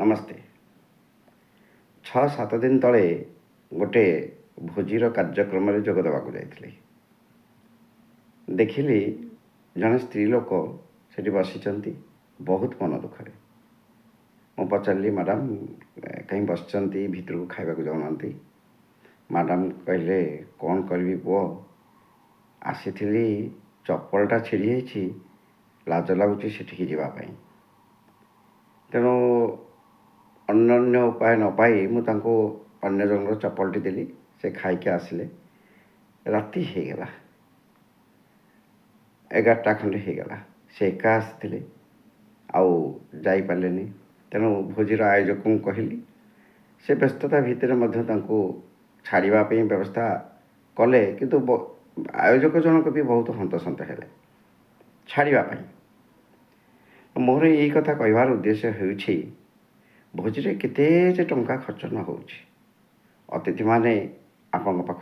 नमस्ते। 6-7 दिन तले गोटे भोजीर कार्यक्रम जोग देवाक जाइଥିଲି। देखिली जड़े स्त्री लोक से बसी बहुत मन दुखरे। मु पचारि मैडम कहीं बस भीतर को खावा जाऊना। मैडम कहले कौन करी पुओ आसी चप्पलटा छिड़ी लाज लगुच सेठिकी जावाई। तेणु अन्य उपाय न पाई मुझे अन्य जन चप्पलटी देली। से खाई आसिले राति होगला 11टा खंडे होगला। से एका आसते आईपारे। तेणु भोजीर आयोजक को कहली से व्यस्तता भितर छाड़ापी व्यवस्था कले किंतु आयोजक जनक भी बहुत हंतसंत है छाड़ापी। मोर यही कथा कहवार उद्देश्य होउछि भोजी केते टंका खर्च न हो अतिथि माने आपण पाख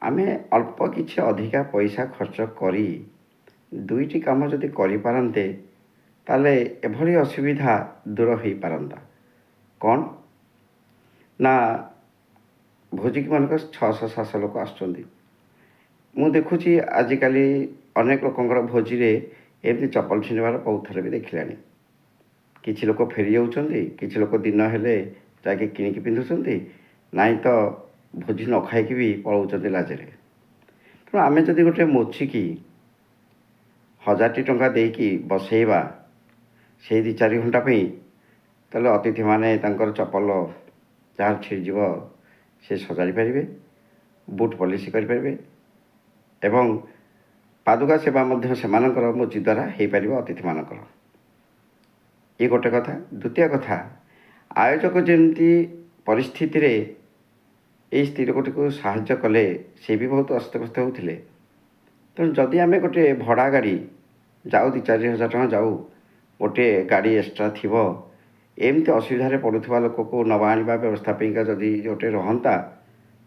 आमे अल्प किछि अधिका पैसा खर्च करी दुईटी काम जदि करि पारंते ताले एभली असुविधा दूर हो पारंता। कौन ना भोजी मानक 600-700 लोक आसुचंदी। मु देखुची आजिकल अनेक लोकंकर भोजी रे एमती चप्पल छिंडवार बहुत थर भी देखिलानी। किछि लोक फेरी जाउछंती, किछि लोक दिन हेले जाके किनिकी पिंधुछंती, नाई तो भोजी न खाइकी भी पलाउछंती लाजरे। तेणु आमे जदि गोटे मोचिकी 1000 टंका देकी बसैबा से 2-4 घंटा ताले अतिथि माने तांकर चप्पल जहाँ छिड़ीज से सजाड़ी पारे, बुट पॉलिश करें एवं पादुका सेवा से मोची द्वारा हो पार अतिथि मानकर। ये गोटे कथा। द्वितीय कथा आयोजक जमी परिस्थिति रे ये स्त्री लोकटी को साहाय्य कले से भी बहुत अस्तव्यस्त होते। तेणु जदि आम गोटे भड़ा गाड़ी जाऊ 2-4 हज़ार टका जाऊ गोटे गाड़ी एक्सट्रा थी एमती असुविधा पड़ुवा लोक को नवा आने व्यवस्था जदि गोटे रहता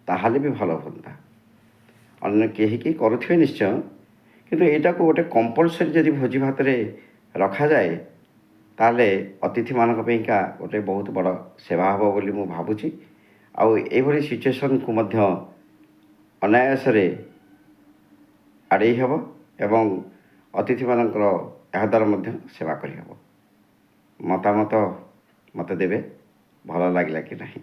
ताहले भी भल हाँ। अन्य कहीं करुवे निश्चय किंतु यहाँ को गोटे कंपलसरी जदि भोजी भात रखा जाए ताले अतिथि मानक गोटे बहुत बड़ सेवा हम बोली मु भावुची। आउ एभली सिचुएशन को मध्य अनायास आड़े हम एवं अतिथि मानकर यह द्वारा सेवा करहब। मतामत मत देवे भल लगे कि नहीं।